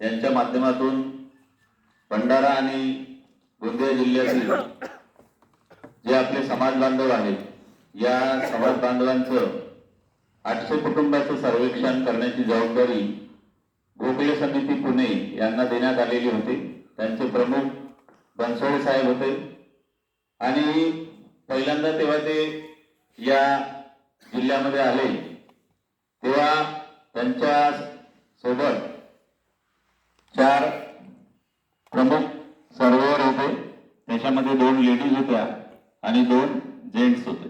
यांच्या माध्यमातून भंडारा आणि गोंदिया जिल्ह्यातील जे आपले समाज बांधव आहेत, या समाज बांधवांचं 800 कुटुंबाचं सर्वेक्षण करण्याची जबाबदारी गोखले समिती पुणे यांना देण्यात आलेली होती। त्यांचे प्रमुख बनसोडे साहेब होते आणि पहिल्यांदा तेव्हा ते या जिल्ह्यामध्ये आले तेव्हा त्यांच्या सोबत 4 प्रमुख सर्वेयर होते, त्याच्यामध्ये 2 लेडीज होत्या आणि 2 जेंट्स होते।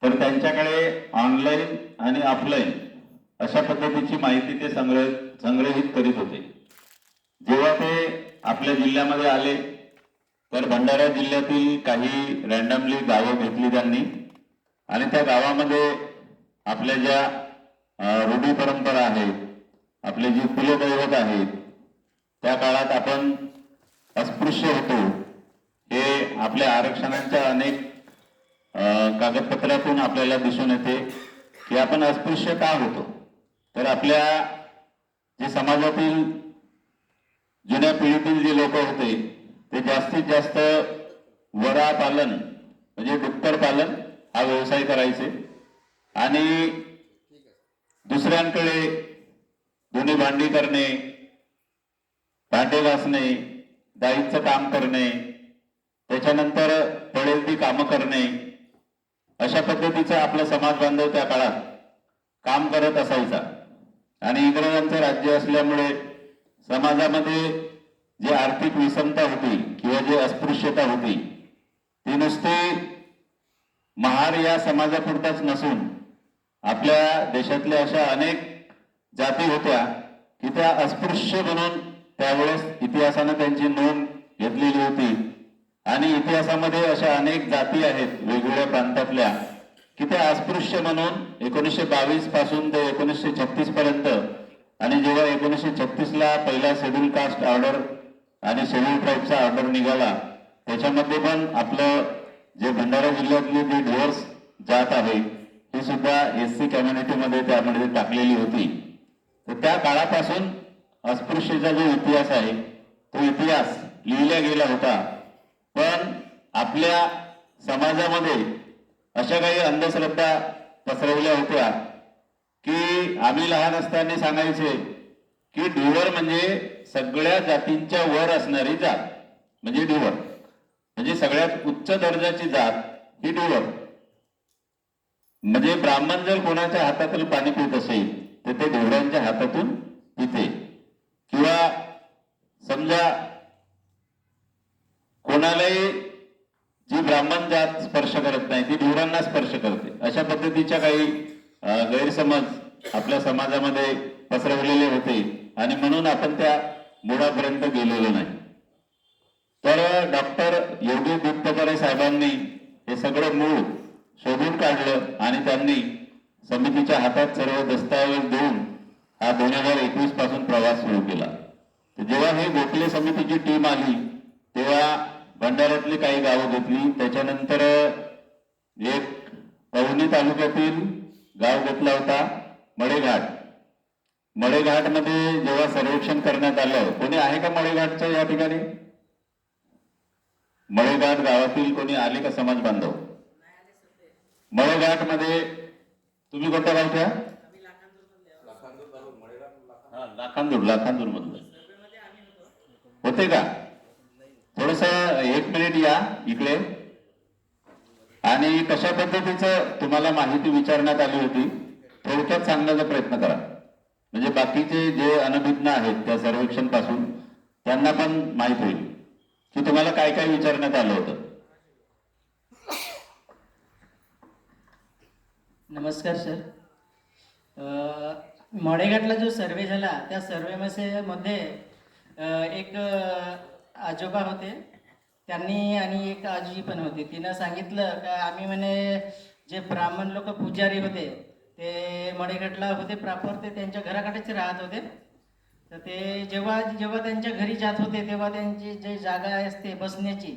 तर त्यांच्याकडे ऑनलाईन आणि ऑफलाईन अशा पद्धतीची माहिती ते संग्रहित करीत होते। जेव्हा ते आपल्या जिल्ह्यामध्ये आले तर भंडारा जिल्ह्यातील काही रॅन्डमली गावं घेतली त्यांनी आणि त्या गावामध्ये आपल्या ज्या रूढी परंपरा आहेत, आपले जे कुलदैवत आहेत, त्या काळात आपण अस्पृश्य होतो हे आपल्या आरक्षणांच्या अनेक कागदपत्रातून आपल्याला दिसून येते की आपण अस्पृश्य का होतो। तर आपल्या जे समाजातील जुन्या पिढीतील जे लोक होते ते जास्तीत जास्त वरा पालन म्हणजे डुक्कर पालन हा व्यवसाय करायचे आणि दुसऱ्यांकडे धुणी भांडी करणे, भांडे घासणे, दाईचं काम करणे, त्याच्यानंतर पडेल ती कामं करणे, अशा पद्धतीचा आपला समाज बांधव त्या काळात काम करत असायचा। आणि इंग्रजांचं राज्य असल्यामुळे समाजामध्ये जी आर्थिक विषमता होती किंवा जी अस्पृश्यता होती ती नुसती महार या समाजापुरताच नसून आपल्या देशातल्या अशा अनेक जाती होत्या की त्या अस्पृश्य म्हणून त्यावेळेस इतिहासानं त्यांची नोंद घेतलेली होती। आणि इतिहासामध्ये अशा अनेक जाती आहेत वेगवेगळ्या प्रांतातल्या की त्या अस्पृश्य म्हणून 1922 पासून ते 1936 पर्यंत आणि जेव्हा 1936 ला पहिला शेड्यूल कास्ट ऑर्डर आणि शेड्यूल ट्राईबचा ऑर्डर निघाला त्याच्यामध्ये पण आपलं जे भंडारा जिल्ह्यातली जी ढोर्स जात आहे ही सुद्धा एससी कम्युनिटीमध्ये त्यामध्ये टाकलेली होती। तर त्या काळापासून अस्पृश्यतेचा जो इतिहास आहे तो इतिहास लिहिला गेला होता। पण आपल्या समाजामध्ये अशा काही अंधश्रद्धा पसरवल्या होत्या की आम्ही लहान असताना सांगायचे की ढिवर म्हणजे सगळ्या जातींच्या वर असणारी जात म्हणजे ढिवर, म्हणजे सगळ्यात उच्च दर्जाची जात ही ढिवर। म्हणजे ब्राह्मण जर कोणाच्या हातातून पाणी पित असेल तर ते ढिवरांच्या हातातून पिते, किंवा समजा कोणालाही जी ब्राह्मण जात स्पर्श करत नाही ती ढिवरांना स्पर्श करते, अशा पद्धतीच्या काही गैरसमज आपल्या समाजामध्ये पसरवलेले होते आणि म्हणून आपण त्या मुळापर्यंत गेलेलो नाही। तर डॉक्टर योगी दत्तकरे साहेबांनी हे सगळं मूळ शोधून काढलं आणि त्यांनी समितीच्या हातात सर्व दस्तऐवज देऊन हा 2021 पासून प्रवास सुरू केला। जेव्हा हे गोखले समितीची टीम आली तेव्हा भंडाऱ्यातली काही गावं घेतली, त्याच्यानंतर एक पवनी तालुक्यातील गाव घेतला होता मडेघाट। मडेघाटमध्ये जेव्हा सर्वेक्षण करण्यात आलं, कोणी आहे का मडेघाटच्या या ठिकाणी? मडेघाट गावातील कोणी आले का समाज बांधव? मडेघाटमध्ये तुम्ही कोणत्या गावच्या? लाखांदूर मधलं होते का? थोडस 1 मिनिट या इकडे। आणि कशा पद्धतीचं तुम्हाला माहिती विचारण्यात आली होती थोडक्यात सांगण्याचा प्रयत्न करा, म्हणजे बाकीचे जे अनभिज्ञ आहेत त्या सर्वेक्षण पासून त्यांना पण माहित होईल की तुम्हाला काय काय विचारण्यात आलं होतं। नमस्कार सर, मडेघाटला जो सर्वे झाला त्या सर्वेमध्ये एक आजोबा होते त्यांनी आणि एक आजी पण होती। तिनं सांगितलं का आम्ही म्हणे जे ब्राह्मण लोक पुजारी होते ते मडेघाटला होते प्रॉपर, ते त्यांच्या घराकडेच राहत होते। तर ते जेव्हा त्यांच्या घरी जात होते तेव्हा त्यांची जे जागा असते बसण्याची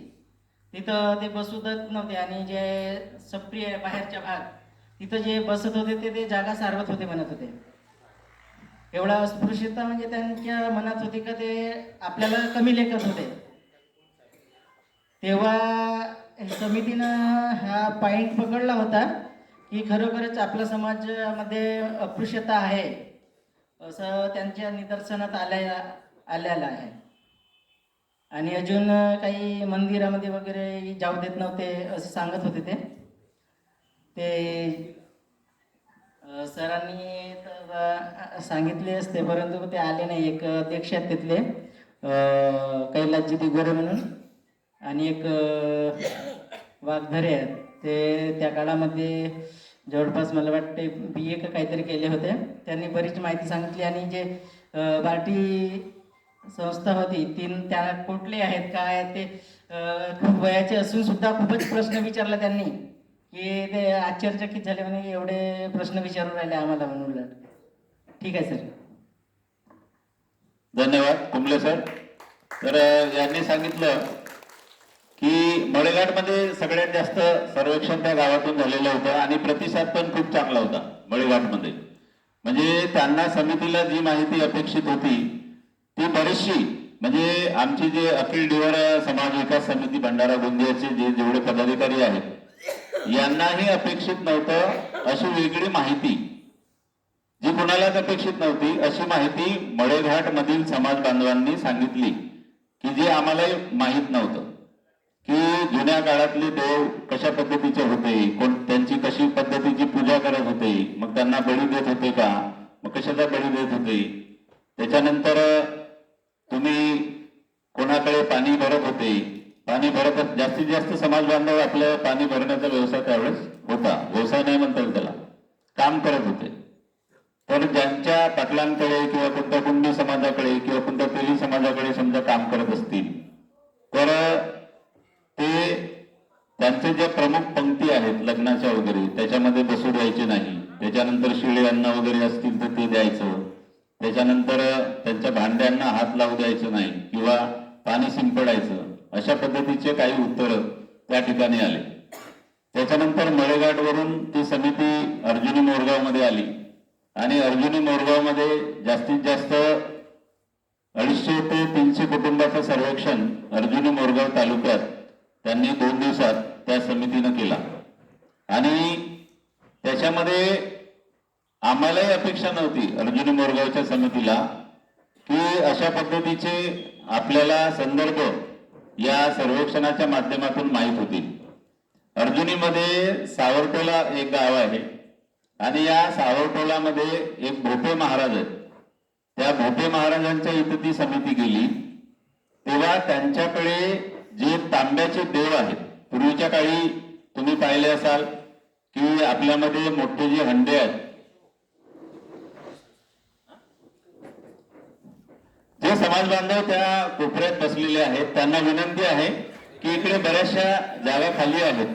तिथं ते बसू देत नव्हते आणि जे सप्रिय बाहेरच्या भाग तिथं जे बसत होते ते जागा सारवत होते म्हणत होते। एवढा अस्पृश्यता म्हणजे त्यांच्या मनात होती का ते आपल्याला कमी लेखत होते. तेव्हा समितीनं हा पॉईंट पकडला होता की खरोखरच आपल्या समाजामध्ये अस्पृश्यता आहे असं त्यांच्या निदर्शनात आलेलं आहे. आणि अजून काही मंदिरामध्ये वगैरे जाऊ देत नव्हते असं सांगत होते ते सरांनी तर सांगितले असते, परंतु ते आले नाही. एक अध्यक्ष आहेत तिथले कैलासजी दिगोरे म्हणून, आणि एक वाघधरे आहेत. ते त्या काळामध्ये जवळपास मला वाटते BA का काहीतरी केले होते. त्यांनी बरीच माहिती सांगितली. आणि जे बार्टी संस्था होती त्या कुठले आहेत काय आहेत ते खूप वयाचे असून सुद्धा खूपच प्रश्न विचारला त्यांनी की ते आश्चर्यचकित झाले म्हणे एवढे प्रश्न विचारून राहिले आम्हाला म्हणून. ठीक आहे सर. धन्यवाद कुंबले सर. तर यांनी सांगितलं की मळेघाटमध्ये सगळ्यात जास्त सर्वेक्षण त्या गावातून झालेलं होतं आणि प्रतिसाद पण खूप चांगला होता मळेघाटमध्ये. म्हणजे त्यांना समितीला जी माहिती अपेक्षित होती ती बरीचशी, म्हणजे आमची जे अखिल डिवर समाज विकास समिती भंडारा गोंदियाचे जेवढे पदाधिकारी आहेत यांनाही अपेक्षित नव्हतं अशी वेगळी माहिती, जी कुणालाच अपेक्षित नव्हती अशी माहिती मळेघाट मधील समाज बांधवांनी सांगितली की जे आम्हालाही माहीत नव्हतं की जुन्या काळातले देव कशा पद्धतीचे होते, त्यांची कशी पद्धतीची पूजा करत होते, मग त्यांना बळी देत होते का, मग कशाचा बळी देत होते, त्याच्यानंतर तुम्ही कोणाकडे पाणी भरत होते, पाणी भरत जास्तीत जास्त समाज बांधव आपल्या पाणी भरण्याचा व्यवसाय त्यावेळेस होता, व्यवसाय नाही म्हणता येईल त्याला, काम करत होते. तर ज्यांच्या पाटलांकडे किंवा कोणत्या कुंडी समाजाकडे किंवा कोणत्या तेली समाजाकडे समजा काम करत असतील तर ते त्यांचे जे प्रमुख पंक्ती आहेत लग्नाच्या वगैरे त्याच्यामध्ये बसू द्यायचे नाही. त्याच्यानंतर शिळे अन्न वगैरे असतील तर ते द्यायचं. त्याच्यानंतर त्यांच्या भांड्यांना हात लावू द्यायचं नाही किंवा पाणी शिंपडायचं, अशा पद्धतीचे काही उत्तर त्या ठिकाणी आले. त्याच्यानंतर मळेघाटवरून ती समिती अर्जुनी मोरगावमध्ये आली आणि अर्जुनी मोरगावमध्ये जास्तीत जास्त 250 ते 300 कुटुंबाचं सर्वेक्षण अर्जुनी मोरगाव तालुक्यात त्यांनी 2 दिवसात त्या समितीनं केला. आणि त्याच्यामध्ये आम्हालाही अपेक्षा नव्हती अर्जुनी मोरगावच्या समितीला की अशा पद्धतीचे आपल्याला संदर्भ या सर्वेक्षणाच्या माध्यमातून माहीत होतील. अर्जुनीमध्ये सावरटोला एक गाव आहे आणि या सावरटोलामध्ये एक भोपे महाराज आहेत. त्या भोपे महाराजांच्या इथं ती समिती गेली तेव्हा त्यांच्याकडे जे तांब्याचे देव आहेत, पूर्वीच्या काळी तुम्ही पाहिले असाल की आपल्यामध्ये मोठे जे हंडे आहेत, जे समाज बांधव त्या कोपऱ्यात बसलेले आहेत त्यांना विनंती आहे की इकडे बऱ्याचशा जागा खाली आहेत,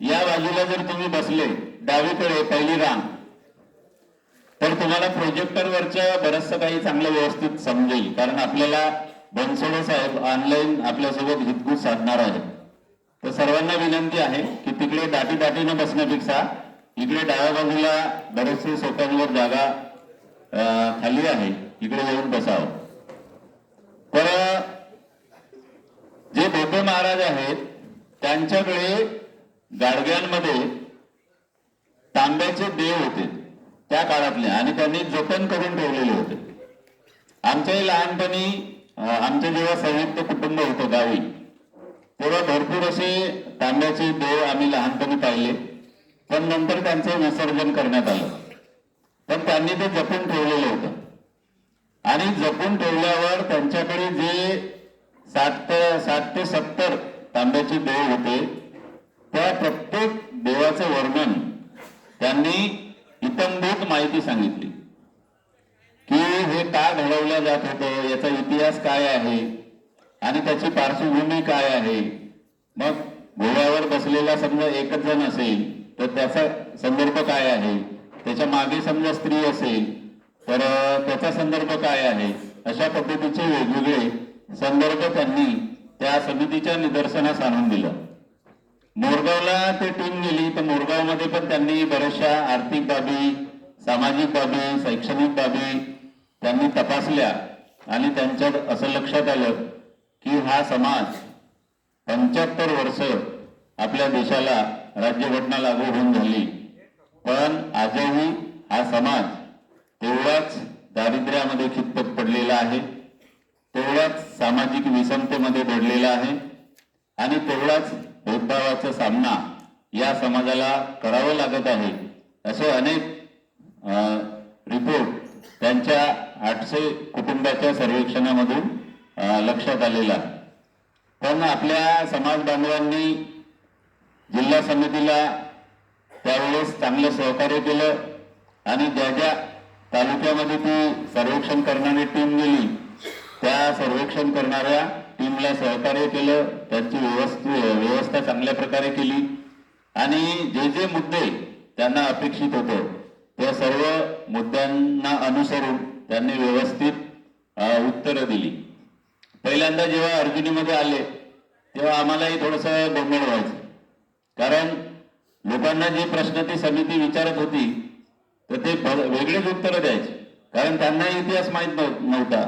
या बाजूला जर तुम्ही बसले डावीकडे पहिली रांग तर तुम्हाला प्रोजेक्टरवरचं बरंचसं काही चांगलं व्यवस्थित समजेल, कारण आपल्याला बनसोडे साहेब ऑनलाईन आपल्यासोबत हितगुज साधणार आहेत. तर सर्वांना विनंती आहे की तिकडे दाटीनं बसण्यापेक्षा इकडे डाव्या बाजूला बरेचसे सोफ्यांवर जागा खाली आहे, इकडे येऊन बसावं. तर जे भोपे महाराज आहेत त्यांच्याकडे गाडग्यांमध्ये तांब्याचे देव होते त्या काळातले आणि त्यांनी जतन करून ठेवलेले होते. आमच्याही लहानपणी आमचं जेव्हा संयुक्त कुटुंब होतं गावी तेव्हा भरपूर असे तांब्याचे देव आम्ही लहानपणी पाहिले, पण नंतर त्यांचं विसर्जन करण्यात आलं. पण त्यांनी ते जपून ठेवलेलं होतं आणि जपून ठेवल्यावर त्यांच्याकडे जे 60 ते 70 तांब्याचे देव होते त्या प्रत्येक देवाचं वर्णन त्यांनी इत्थंभूत माहिती सांगितली की हे का घडवलं जात होतं, याचा इतिहास काय आहे आणि त्याची पार्श्वभूमी काय आहे. मग घोड्यावर बसलेला समजा एकच जण असेल तर त्याचा संदर्भ काय आहे, त्याच्या मागे समजा स्त्री असेल तर त्याचा संदर्भ काय आहे, अशा पद्धतीचे वेगवेगळे संदर्भ त्यांनी त्या समितीच्या निदर्शनास आणून दिलं. मोरगावला ते टीम गेली तर मोरगावमध्ये पण त्यांनी बऱ्याचशा आर्थिक बाबी, सामाजिक बाबी, शैक्षणिक बाबी त्यांनी तपासल्या आणि त्यांच्यात असं लक्षात आलं की हा समाज 75 वर्ष आपल्या देशाला राज्यघटना लागू होऊन झाली, पण आजही हा समाज तेवढाच दारिद्र्यामध्ये खितपत पडलेला आहे, तेवढाच सामाजिक विषमतेमध्ये दडलेला आहे आणि तेवढाच भेदभावाचा सामना या समाजाला करावा लागत आहे. असे अनेक रिपोर्ट त्यांच्या 800 कुटुंबाच्या सर्वेक्षणामधून लक्षात आलेला. पण आपल्या समाज बांधवांनी जिल्हा समितीला त्यावेळेस चांगलं सहकार्य केलं आणि ज्या ज्या तालुक्यामध्ये ती सर्वेक्षण करणारी टीम गेली त्या सर्वेक्षण करणाऱ्या टीमला सहकार्य केलं, त्यांची व्यवस्था चांगल्या प्रकारे केली आणि जे जे मुद्दे त्यांना अपेक्षित होते त्या सर्व मुद्द्यांना अनुसरून त्यांनी व्यवस्थित उत्तरं दिली. पहिल्यांदा जेव्हा अर्जुनीमध्ये आले तेव्हा आम्हालाही थोडंसं गोंधळ व्हायचं, कारण लोकांना जे प्रश्न ती समिती विचारत होती तर ते वेगळेच उत्तरं द्यायचे, कारण त्यांना इतिहास माहीत नव्हता.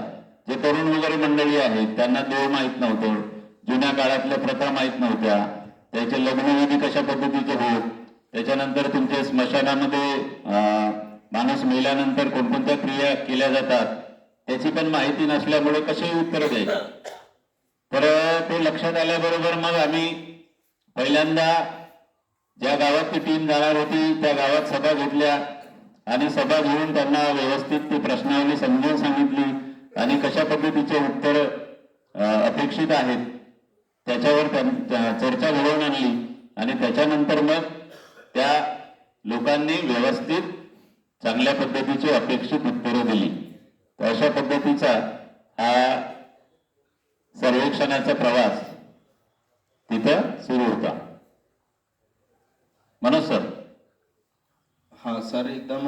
जे तरुण वगैरे मंडळी आहेत त्यांना देव माहीत नव्हतं, जुन्या काळातल्या प्रथा माहीत नव्हत्या, त्याचे लग्नविधी कशा पद्धतीचे होत, त्याच्यानंतर तुमच्या स्मशानामध्ये माणूस मेल्यानंतर कोणकोणत्या क्रिया केल्या जातात त्याची पण माहिती नसल्यामुळे कसे उत्तर द्यायचे. तर ते लक्षात आल्याबरोबर मग आम्ही पहिल्यांदा ज्या गावात ती टीम जाणार होती त्या गावात सभा घेतल्या आणि सभा घेऊन त्यांना व्यवस्थित ती प्रश्नावली समजून सांगितली आणि कशा पद्धतीचे उत्तर अपेक्षित आहेत त्याच्यावर चर्चा घडवून आणली आणि त्याच्यानंतर मग त्या लोकांनी व्यवस्थित चांगल्या पद्धतीची अपेक्षित उत्तरं दिली. तर अशा पद्धतीचा हा सर्वेक्षणाचा प्रवास तिथं सुरू होता. मनोज सर. हा सर, एकदम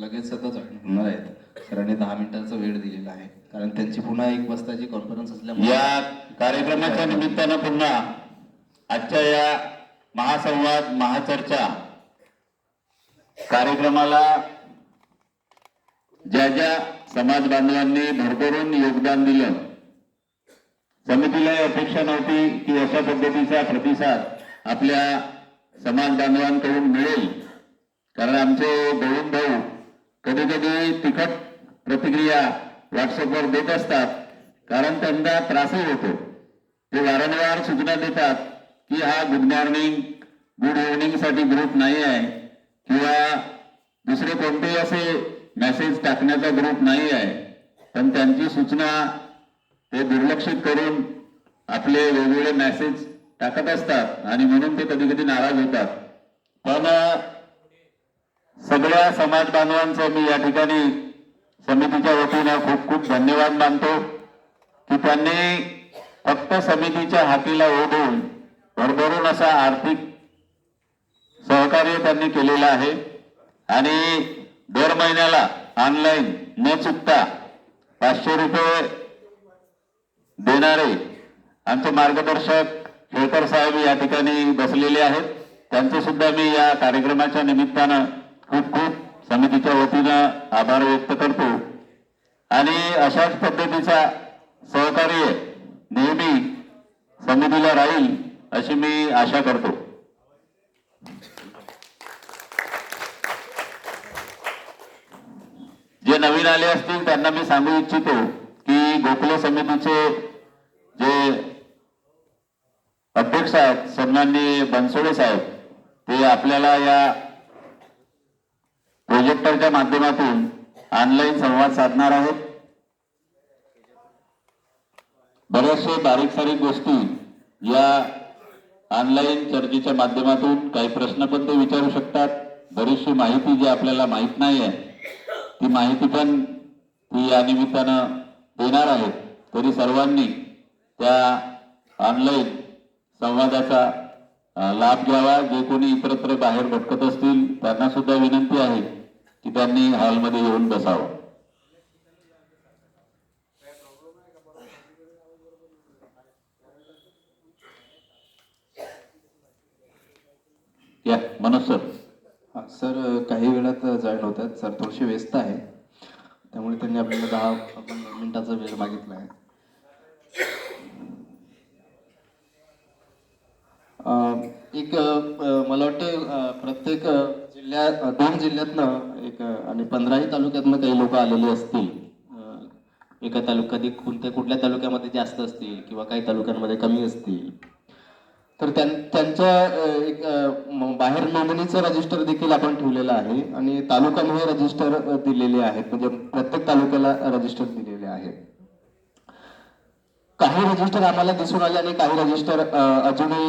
लगेच आता जॉईन होणार आहेत. सरांनी 10 मिनिटाचा वेळ दिलेला आहे, कारण त्यांची पुन्हा एक वाजताची कॉन्फरन्स असल्यामुळे या कार्यक्रमाच्या निमित्तानं पुन्हा आजच्या या महासंवाद महाचर्चा कार्यक्रमाला ज्या ज्या समाज बांधवांनी भरभरून योगदान दिलं, समितीला अपेक्षा नव्हती की अशा पद्धतीचा प्रतिसाद आपल्या समाज बांधवांकडून मिळेल, कारण आमचे बहीण भाऊ कधी कधी तिखट प्रतिक्रिया व्हॉट्सअपवर देत असतात, कारण त्यांना त्रासही होतो. ते वारंवार सूचना देतात की हा गुड मॉर्निंग गुड इव्हनिंग साठी ग्रुप नाही आहे किंवा दुसरे कोणतेही असे मेसेज टाकण्याचा ग्रुप नाही आहे, पण त्यांची सूचना ते दुर्लक्षित करून आपले वेगवेगळे मेसेज टाकत असतात आणि म्हणून ते कधी कधी नाराज होतात. पण सगळ्या समाज बांधवांचं मी या ठिकाणी समितीच्या वतीनं खूप खूप धन्यवाद मानतो की त्यांनी फक्त समितीच्या हातीला ओढून भरभरून असा आर्थिक सहकार्य त्यांनी केलेलं आहे आणि दर महिन्याला ऑनलाईन न चुकता 500 रुपये देणारे आमचे मार्गदर्शक केळकर साहेब या ठिकाणी बसलेले आहेत. त्यांचे सुद्धा मी या कार्यक्रमाच्या निमित्तानं खूप खूप समितीच्या वतीनं आभार व्यक्त करतो आणि अशाच पद्धतीचा सहकार्य नेहमी समितीला राहील अशी मी आशा करतो. जे नवीन आले असतील त्यांना मी सांगू इच्छितो की गोखले समितीचे जे अध्यक्ष आहेत सन्माननीय बनसोडे साहेब, ते आपल्याला या प्रोजेक्टरच्या माध्यमातून ऑनलाईन संवाद साधणार आहेत. बरेचसे बारीक सारीक गोष्टी या ऑनलाईन चर्चेच्या माध्यमातून काही प्रश्न पण ते विचारू शकतात. बरीचशी माहिती जी आपल्याला माहित नाही आहे ती माहिती पण ती या निमित्तानं देणार आहेत. तरी सर्वांनी त्या ऑनलाईन संवादाचा लाभ घ्यावा. जे कोणी इतरत्र बाहेर भटकत असतील त्यांना सुद्धा विनंती आहे की त्यांनी हॉलमध्ये येऊन बसावं. या मनोज सर. हा सर, काही वेळात जॉईन होतात. सर थोडेसे व्यस्त आहे, त्यामुळे त्यामुळे त्यांनी आपल्याला 10-15 मिनिटाचा वेळ मागितला आहे. मला वाटतं प्रत्येक जिल्ह्यात 2 जिल्ह्यातनं आणि 15ही तालुक्यातनं काही लोक आलेले असतील. एका कधी कुठल्या तालुक्यामध्ये जास्त असतील किंवा काही तालुक्यांमध्ये कमी असतील. तर त्यांच्या बाहेर नोंदणीचं रजिस्टर देखील आपण ठेवलेलं आहे आणि तालुकानिहाय रजिस्टर दिलेले आहेत, म्हणजे प्रत्येक तालुक्याला रजिस्टर दिलेले आहेत. काही रजिस्टर आम्हाला दिसून आले आणि काही रजिस्टर अजूनही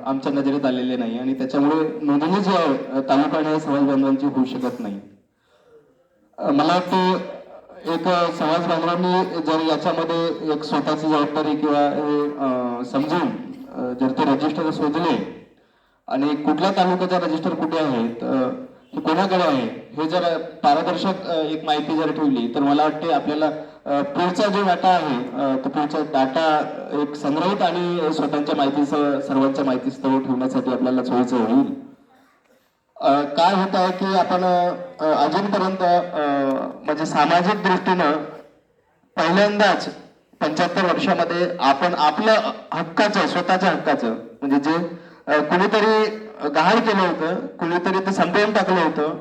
आमच्या नजरेत आलेले नाही आणि त्याच्यामुळे नोंदणी जी आहे तालुकानिहाय समाज बांधवांची होऊ शकत नाही. मला वाटतं एक समाज बांधवांनी जर याच्यामध्ये एक स्वतःची जबाबदारी किंवा हे समजून जर ते रजिस्टर शोधले आणि कुठल्या तालुक्याचा रजिस्टर कुठे आहेत, कोणाकडे आहे, हे जर पारदर्शक एक माहिती जर ठेवली तर मला वाटते आपल्याला पुढचा जो डाटा आहे तो पुढचा डाटा एक संग्रहित आणि स्वतःच्या माहितीसह सर्वांच्या माहितीसह ठेवण्यासाठी आपल्याला सोयीचं होईल. काय होत आहे की आपण अजूनपर्यंत म्हणजे सामाजिक दृष्टीनं पहिल्यांदाच 75 वर्षामध्ये आपण आपलं हक्काचं, स्वतःच्या हक्काचं, म्हणजे जे कुणीतरी गहाळ केलं होतं, कुणीतरी ते संपवून टाकलं होतं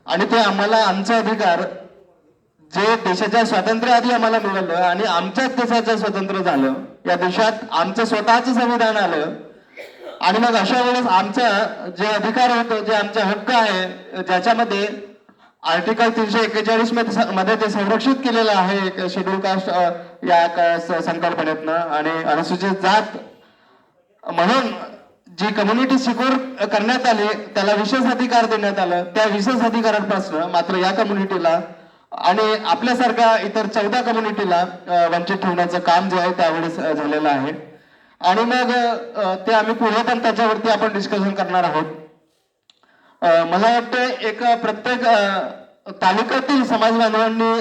आणि ते आम्हाला आमचा अधिकार जे देशाच्या स्वातंत्र्याआधी आम्हाला मिळालं आणि आमच्याच देशाचं स्वातंत्र्य झालं, या देशात आमचं स्वतःचं संविधान आलं आणि मग अशा वेळेस आमचा जे अधिकार होतो, जे आमचा हक्क आहे, ज्याच्यामध्ये आर्टिकल 341 मध्ये ते संरक्षित केलेलं आहे शेड्यूल कास्ट या संकल्पनेतनं आणि अनुसूचित जात म्हणून जी कम्युनिटी सिक्युअर करण्यात आली त्याला विशेष अधिकार देण्यात आलं. त्या विशेष अधिकारांपासून मात्र या कम्युनिटीला आणि आपल्यासारख्या इतर 14 कम्युनिटीला वंचित ठेवण्याचं काम जे आहे त्यावेळेस झालेलं आहे आणि मग ते आम्ही पुढे पण त्याच्यावरती आपण डिस्कशन करणार आहोत. मला वाटतं एक प्रत्येक तालुक्यातील समाज बांधवांनी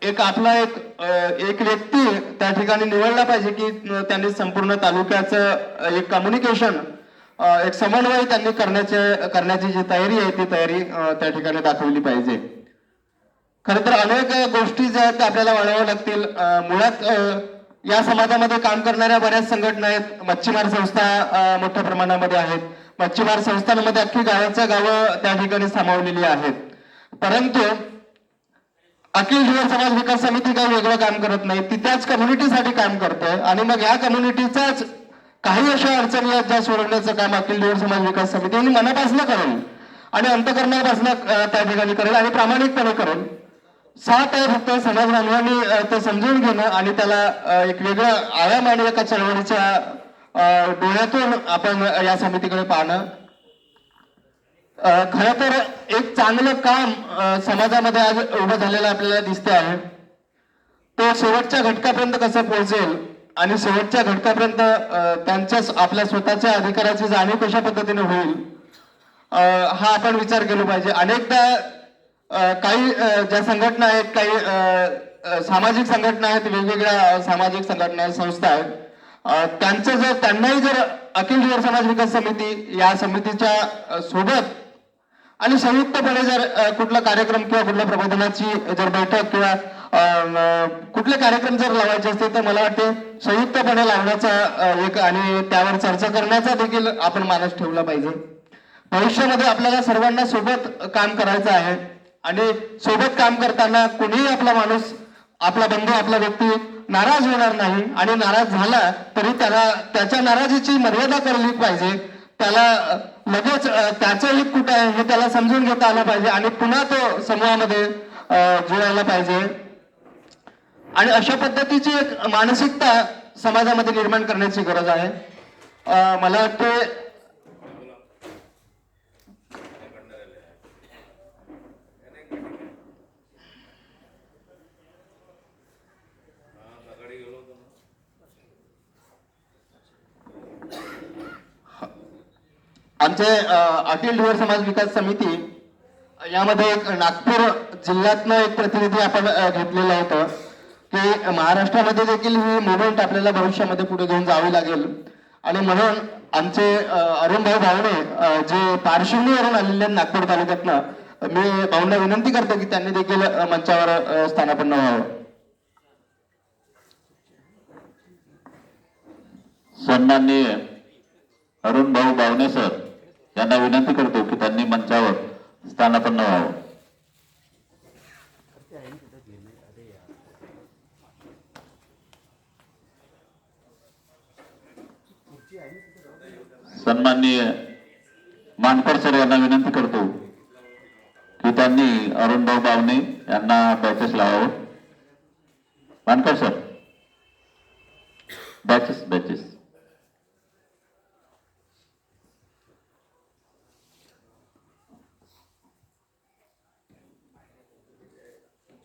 एक आपला एक व्यक्ती त्या ठिकाणी निवडला पाहिजे की त्यांनी संपूर्ण तालुक्याचं एक कम्युनिकेशन, एक समन्वय त्यांनी करण्याची जी तयारी आहे ती तयारी त्या ठिकाणी दाखवली पाहिजे. खरं तर अनेक गोष्टी ज्या आहेत त्या आपल्याला वळवाव्या लागतील. मुळात या समाजामध्ये काम करणाऱ्या बऱ्याच संघटना आहेत. मच्छीमार संस्था मोठ्या प्रमाणामध्ये आहेत. मच्छीमार संस्थांमध्ये अख्खी गावं त्या ठिकाणी सामावलेली आहेत. परंतु अखिल धुळे समाज विकास समिती काही वेगळं काम करत नाही, ती त्याच कम्युनिटीसाठी काम करते आणि मग या कम्युनिटीचाच काही अशा अडचणी आहेत ज्या सोडवण्याचं काम अखिल धुळे समाज विकास समिती आणि मनापासून करेल आणि अंतःकरणापासून त्या ठिकाणी करेल आणि प्रामाणिकपणे करेल. साथ आहे फक्त समाज बांधवांनी ते समजून घेणं आणि त्याला एक वेगळा आयाम आणि एका चळवळीच्या डोळ्यातून आपण या समितीकडे पाहणं. खरं तर एक चांगलं काम समाजामध्ये आज उभं झालेलं आपल्याला दिसते आहे. तो शेवटच्या घटकापर्यंत कसं पोहोचेल आणि शेवटच्या घटकापर्यंत त्यांच्या आपल्या स्वतःच्या अधिकाराची जाणीव कशा पद्धतीने होईल हा आपण विचार केला पाहिजे. अनेकदा काही ज्या संघटना आहेत, काही सामाजिक संघटना आहेत, वेगवेगळ्या सामाजिक संघटना संस्था आहेत, त्यांचं जर त्यांनाही जर अखिल धुळे समाज विकास समिती या समितीच्या सोबत आणि संयुक्तपणे जर कुठला कार्यक्रम किंवा कुठल्या प्रबोधनाची जर बैठक किंवा कुठले कार्यक्रम जर लावायचे असते तर मला वाटते संयुक्तपणे लावण्याचा एक आणि त्यावर चर्चा करण्याचा देखील आपण मानस ठेवला पाहिजे. भविष्यामध्ये आपल्याला सर्वांना सोबत काम करायचं आहे आणि सोबत काम करताना कोणीही आपला माणूस, आपला बंधू, आपला व्यक्ती नाराज होणार नाही आणि नाराज झाला तरी त्याला त्याच्या नाराजीची मर्यादा कळली पाहिजे. त्याला लगेच त्याचं हित कुठं आहे हे त्याला समजून घेता आलं पाहिजे आणि पुन्हा तो समूहामध्ये जुळायला पाहिजे आणि अशा पद्धतीची एक मानसिकता समाजामध्ये निर्माण करण्याची गरज आहे. मला वाटते आमचे अखिल धुळे समाज विकास समिती यामध्ये एक नागपूर जिल्ह्यातनं एक प्रतिनिधी आपण घेतलेला होता की महाराष्ट्रामध्ये देखील ही मुवमेंट आपल्याला भविष्यामध्ये पुढे घेऊन जावी लागेल आणि म्हणून आमचे अरुणभाई भावणे जे पारशिवनीवरून आलेले नागपूर तालुक्यातनं मी भाऊंना विनंती करतो की त्यांनी देखील मंचावर स्थानापन्न व्हावं. सन्माननीय अरुण भाऊ बावणे सर यांना विनंती करतो की त्यांनी मंचावर स्थानापन्न व्हावं. सन्माननीय मानकर सर यांना विनंती करतो की त्यांनी अरुण भाऊ बावणे यांना बॅचेस लावावं. मानकर सर, बॅचेस बॅचेस.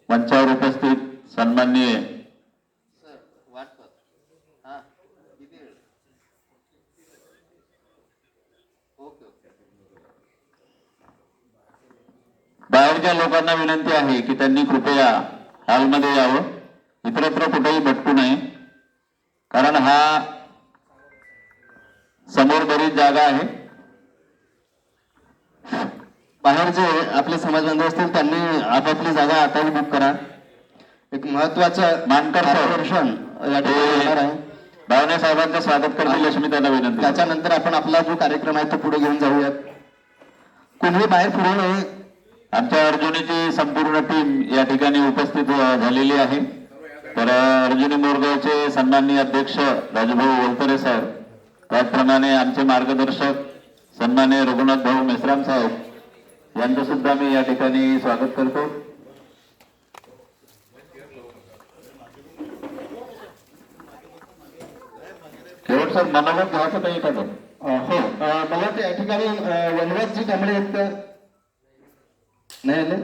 मंचावर उपस्थित सन्माननीय बाहेरच्या लोकांना विनंती आहे की त्यांनी कृपया हॉलमध्ये यावं, इतरत्र कुठेही भटकू नये, कारण हा समोर बरीच जागा आहे. बाहेर जे आपले समाज बांधव असतील त्यांनी आपापली जागा आताच बुक करा. एक महत्वाचं मानकर सर मार्गदर्शन या ठिकाणी होणार आहे. बावणे साहेबांचं स्वागत करतील अशी मी त्यांना विनंती. त्याच्यानंतर आपण आपला जो कार्यक्रम आहे तो पुढे घेऊन जाऊयात. कोणी बाहेर फिरू नये. आमच्या अर्जुनीची संपूर्ण टीम या ठिकाणी उपस्थित झालेली आहे. तर अर्जुनी मोरगावचे सन्माननीय अध्यक्ष राजूभाऊ वलतरे साहेब, त्याचप्रमाणे आमचे मार्गदर्शक सन्माननीय रघुनाथ भाऊ मेश्राम साहेब यांचं सुद्धा मी या ठिकाणी स्वागत करतो. केवळ सर मनाला घ्यायचं काही एखादं. हो, मला त्या ठिकाणी वनवासजी कांबळे आहेत का? नाही आले.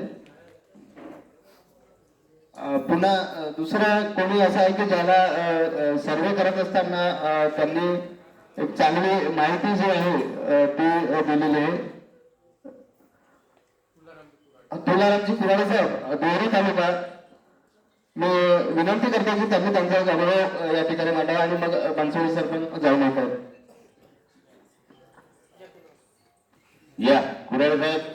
पुन्हा दुसरं कोणी असं आहे की ज्याला सर्वे करत असताना त्यांनी एक चांगली माहिती जी आहे ती दिलेली आहे. तुलारामजी कुराडे साहेब, देवरी तालुका. मी विनंती करतो की त्यांनी त्यांचा एक अनुभव या ठिकाणी मांडावा आणि मग बनसोडे सर पण जाऊन येतात. या कुराडे साहेब.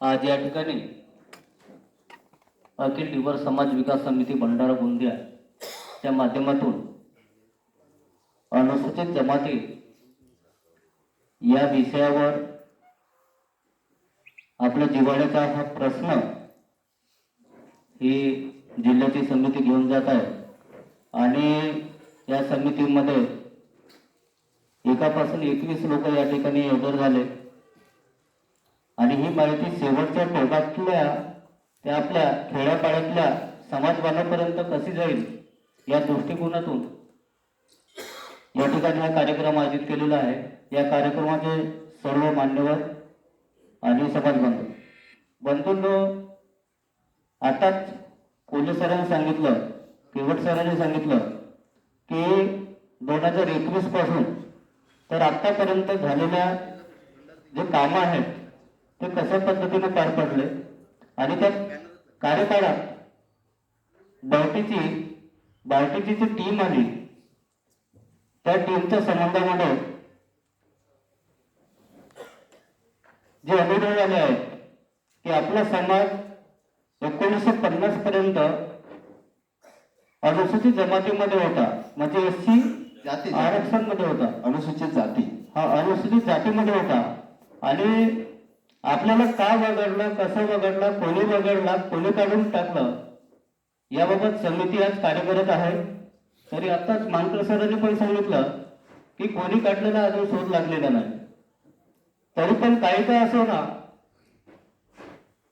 आज या ठिकाणी अखिल टिबर समाज विकास समिती भंडारा गोंदिया च्या माध्यमातून अनुसूचित जमाती या विषयावर आपल्या जिव्हाळ्याचा हा प्रश्न ही जिल्ह्याची समिती घेऊन जात आहे. आणि या समितीमध्ये एकापासून 21 लोक या ठिकाणी हजर झाले आणि ही माहिती शेवटच्या टोकातल्या त्या आपल्या खेड्यापाड्यातल्या समाज बांधवापर्यंत कशी जाईल या दृष्टिकोनातून या ठिकाणी हा कार्यक्रम आयोजित केलेला आहे. या कार्यक्रमाचे सर्व मान्यवर आणि समाज बंधूंनो, आताच कोल्हे सरांनी सांगितलं, केवट सरांनी सांगितलं की 2021 पासून तर आतापर्यंत झालेल्या जे कामं आहेत ते कशा पद्धतीने पार पडले आणि त्या कार्यकाळात बार्टीची जी टीम आली त्या टीमच्या संबंधामध्ये जे अनुभव आले आहेत की आपला समाज 1950 पर्यंत अनुसूचित जमातीमध्ये होता, म्हणजे SC जाती आरक्षण मध्ये होता, अनुसूचित जाती. हा अनुसूचित जातीमध्ये होता. आणि आपल्याला का वगळलं, कसं वगळलं, कोणी वगळला, कोणी काढून टाकलं याबाबत समिती आज कार्य करत आहे. तरी आताच मानकर सरांनी पण सांगितलं की कोणी काढलेला अजून शोध लागलेला नाही. तरी पण काही काय असो ना,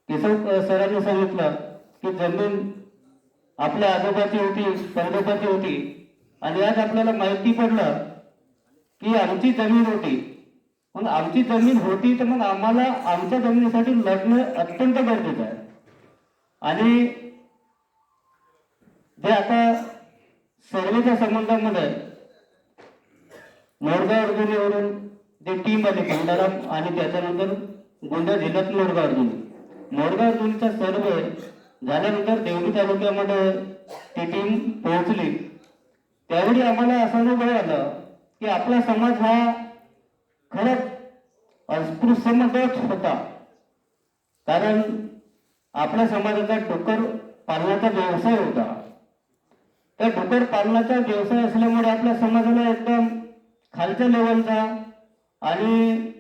केशव सरांनी सांगितलं की जमीन आपल्या आजोबाची होती, परजोबाची होती आणि आज आपल्याला माहिती पडलं की आमची जमीन होती. मग आमची जमीन होती तर मग आम्हाला आमच्या जमिनीसाठी लढणं अत्यंत गरजेचं आहे. आणि जे आता सर्वेच्या संबंधामध्ये मोरगाव अर्जुनीवरून जे टीम आली भंडारा आणि त्याच्यानंतर गोंदिया जिल्ह्यात मोरगाव अर्जुनीचा सर्वे झाल्यानंतर देवणी तालुक्यामध्ये ती टीम पोहोचली. त्यावेळी आम्हाला असा अनुभव आला की आपला समाज हा खरंच अस्पृश्यमध्येच होता. कारण आपल्या समाजाचा डुक्कर पालनाचा व्यवसाय होता. त्या डुक्कर पालनाचा व्यवसाय असल्यामुळे आपल्या समाजाला एकदम खालच्या लेवलचा आणि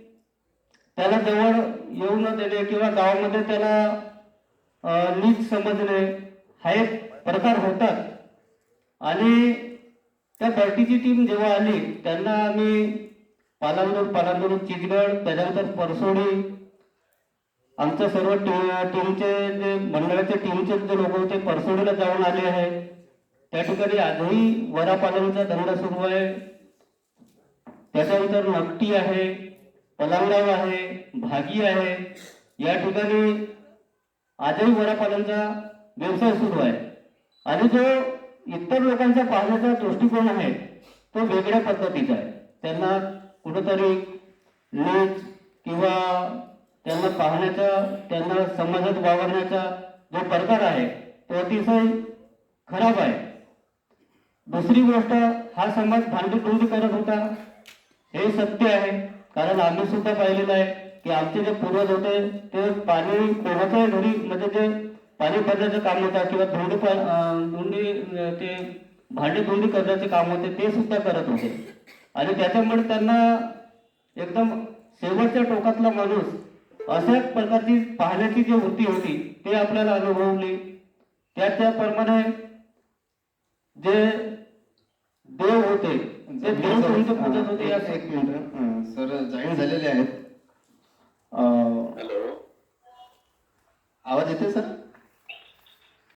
त्याला जवळ येऊ न देणे किंवा गावामध्ये त्याला नीच समजणे हा एक प्रकार होतात. आणि त्या बर्टीची टीम जेव्हा आली त्यांना आम्ही पालांदूर चिचगड त्याच्यानंतर परसोडी आमच्या सर्व टीमचे जे मंडळाच्या टीमचे जे लोक होते परसोडीला जाऊन आले आहे. त्या ठिकाणी आजही वरापालनचा धंदा सुरू आहे. त्याच्यानंतर नकटी आहे, पलांगाव आहे, भागी आहे. या ठिकाणी आजही वरापालनचा व्यवसाय सुरू आहे. आणि जो इतर लोकांचा पाहण्याचा दृष्टिकोन आहे तो वेगळ्या पद्धतीचा आहे. त्यांना कुठंतरी नीच किंवा त्यांना पाहण्याचा, त्यांना समाजात वावरण्याचा जो प्रकार आहे तो अतिशय खराब आहे. दुसरी गोष्ट, हा समाज भांडीटोंडी करत होता हे सत्य आहे. कारण आम्ही सुद्धा पाहिलेलं आहे की आमचे जे पूर्वज होते ते पाणी कोणाच्याही घरी म्हणजे जे पाणी भरण्याचं काम होतं किंवा धुंडी ते भांडी करण्याचे काम होते ते सुद्धा करत होते. आणि त्याच्यामुळे त्यांना एकदम शेवटच्या टोकातला माणूस अशाच प्रकारची पाहण्याची जी वृत्ती होती ते आपल्याला अनुभवली. त्याप्रमाणे जे देव होते ते देव कोणते पूजत होते या एक मिनिट सर जॉईन झालेले आहेत. आवाज येते सर?